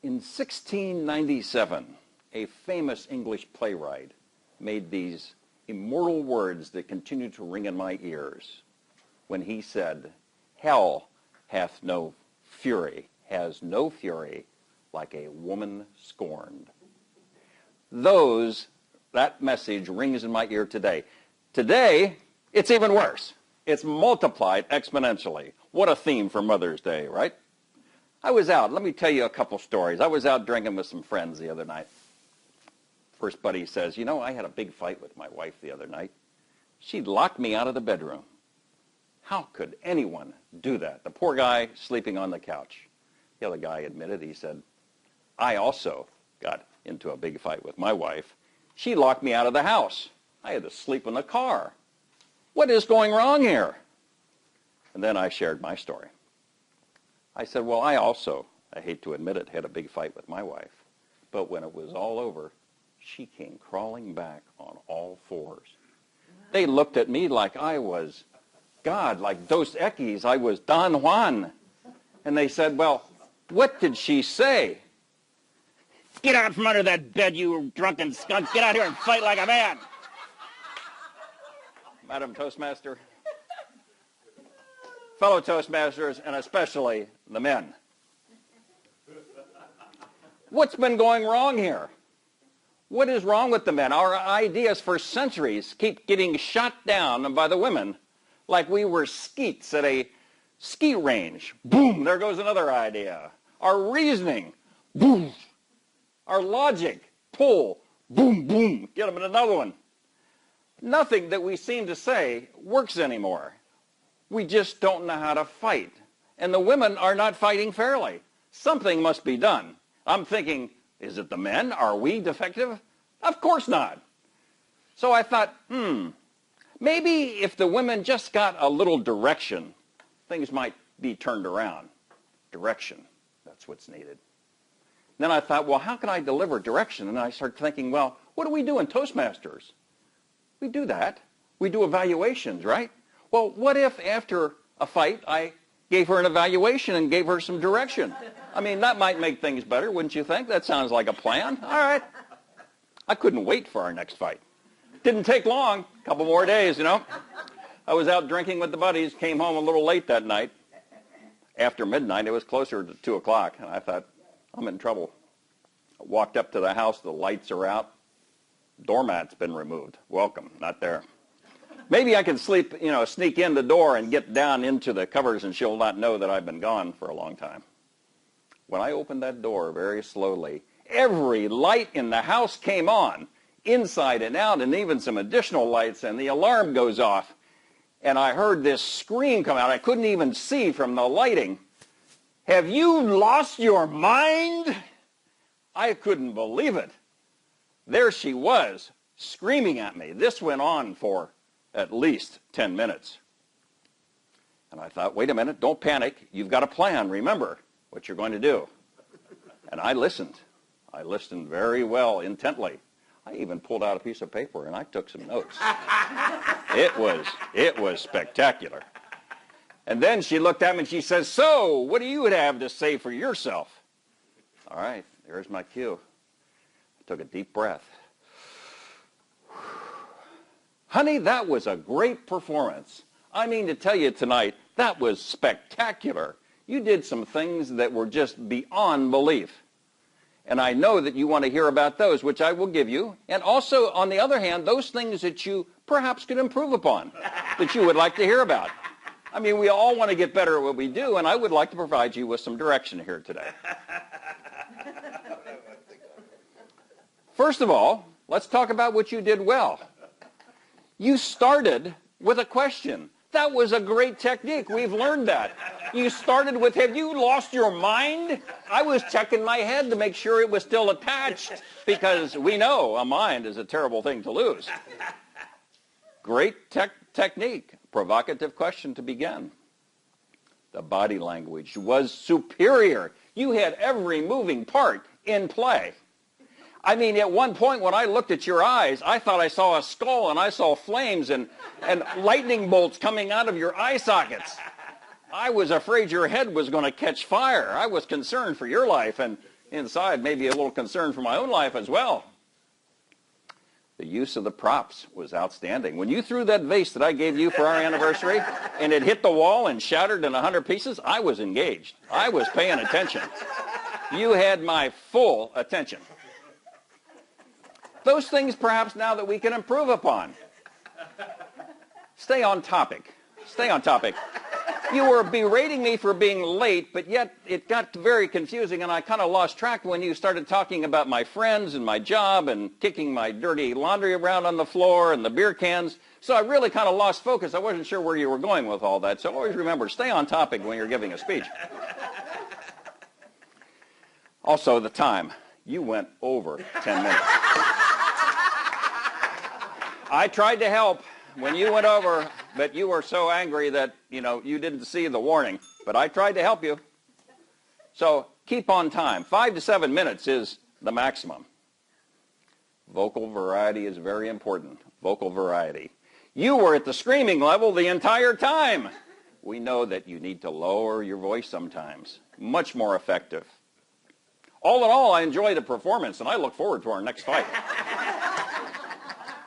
In 1697, a famous English playwright made these immortal words that continue to ring in my ears when he said, "Hell hath no fury, has no fury like a woman scorned." That message rings in my ear today. Today, it's even worse. It's multiplied exponentially. What a theme for Mother's Day, right? I was out. Let me tell you a couple stories. I was out drinking with some friends the other night. First buddy says, "You know, I had a big fight with my wife the other night. She locked me out of the bedroom." How could anyone do that? The poor guy sleeping on the couch. The other guy admitted, he said, "I also got into a big fight with my wife. She locked me out of the house. I had to sleep in the car. What is going wrong here?" And then I shared my story. I said, "Well, I hate to admit it, had a big fight with my wife. But when it was all over, she came crawling back on all fours." They looked at me like I was God, like Dos Equis, I was Don Juan. And they said, "Well, what did she say?" "Get out from under that bed, you drunken skunk. Get out here and fight like a man." Madam Toastmaster, fellow Toastmasters, and especially the men. What's been going wrong here? What is wrong with the men? Our ideas for centuries keep getting shot down by the women like we were skeets at a ski range. Boom, there goes another idea. Our reasoning, boom. Our logic, pull, boom, boom, get them in another one. Nothing that we seem to say works anymore. We just don't know how to fight. And the women are not fighting fairly. Something must be done. I'm thinking, is it the men? Are we defective? Of course not. So I thought, maybe if the women just got a little direction, things might be turned around. Direction, that's what's needed. Then I thought, well, how can I deliver direction? And I started thinking, well, what do we do in Toastmasters? We do that. We do evaluations, right? Well, what if after a fight I gave her an evaluation and gave her some direction? I mean, that might make things better, wouldn't you think? That sounds like a plan. All right. I couldn't wait for our next fight. Didn't take long, a couple more days, you know. I was out drinking with the buddies, came home a little late that night. After midnight, it was closer to 2 o'clock, and I thought, I'm in trouble. I walked up to the house, the lights are out. Doormat's been removed. Welcome, not there. Maybe I can sneak in the door and get down into the covers and she'll not know that I've been gone for a long time. When I opened that door very slowly, every light in the house came on, inside and out, and even some additional lights, and the alarm goes off. And I heard this scream come out. I couldn't even see from the lighting. "Have you lost your mind?" I couldn't believe it. There she was, screaming at me. This went on for at least 10 minutes. And I thought, wait a minute, don't panic. You've got a plan. Remember what you're going to do. And I listened. I listened very well, intently. I even pulled out a piece of paper and I took some notes. It was spectacular. And then she looked at me and she says, "So, what do you have to say for yourself?" All right, there's my cue. I took a deep breath. "Honey, that was a great performance. I mean to tell you tonight, that was spectacular. You did some things that were just beyond belief. And I know that you want to hear about those, which I will give you. And also, on the other hand, those things that you perhaps could improve upon, that you would like to hear about. I mean, we all want to get better at what we do, and I would like to provide you with some direction here today." First of all, let's talk about what you did well. You started with a question. That was a great technique. We've learned that. You started with, "Have you lost your mind?" I was checking my head to make sure it was still attached, because we know a mind is a terrible thing to lose. Great technique. Provocative question to begin. The body language was superior. You had every moving part in play. I mean, at one point when I looked at your eyes, I thought I saw a skull and I saw flames and lightning bolts coming out of your eye sockets. I was afraid your head was going to catch fire. I was concerned for your life, and inside maybe a little concern for my own life as well. The use of the props was outstanding. When you threw that vase that I gave you for our anniversary and it hit the wall and shattered in 100 pieces, I was engaged. I was paying attention. You had my full attention. Those things perhaps now that we can improve upon. Stay on topic. Stay on topic. You were berating me for being late, but yet it got very confusing, and I kind of lost track when you started talking about my friends and my job and kicking my dirty laundry around on the floor and the beer cans. So I really kind of lost focus. I wasn't sure where you were going with all that. So always remember, stay on topic when you're giving a speech. Also, the time. You went over 10 minutes. I tried to help when you went over, but you were so angry that, you didn't see the warning. But I tried to help you. So keep on time. 5 to 7 minutes is the maximum. Vocal variety is very important. Vocal variety. You were at the screaming level the entire time. We know that you need to lower your voice sometimes. Much more effective. All in all, I enjoy the performance, and I look forward to our next fight.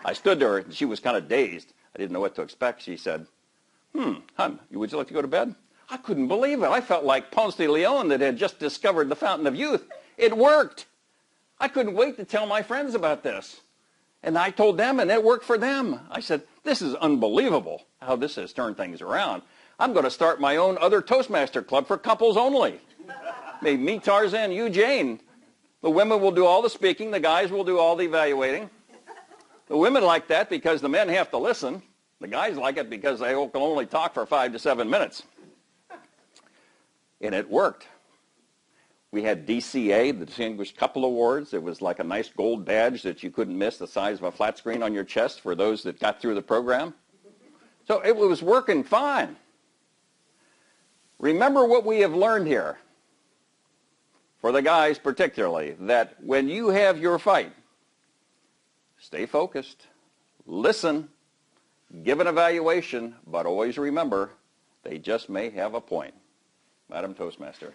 I stood there, and she was kind of dazed. I didn't know what to expect. She said, hon, would you like to go to bed? I couldn't believe it. I felt like Ponce de Leon that had just discovered the fountain of youth. It worked. I couldn't wait to tell my friends about this. And I told them, and it worked for them. I said, this is unbelievable how this has turned things around. I'm going to start my own other Toastmaster club for couples only. Maybe me, Tarzan, you, Jane. The women will do all the speaking. The guys will do all the evaluating. The women like that because the men have to listen. The guys like it because they can only talk for 5 to 7 minutes. And it worked. We had DCA, the Distinguished Couple Awards. It was like a nice gold badge that you couldn't miss, the size of a flat screen on your chest for those that got through the program. So it was working fine. Remember what we have learned here, for the guys particularly, that when you have your fight, stay focused, listen, give an evaluation, but always remember, they just may have a point. Madam Toastmaster.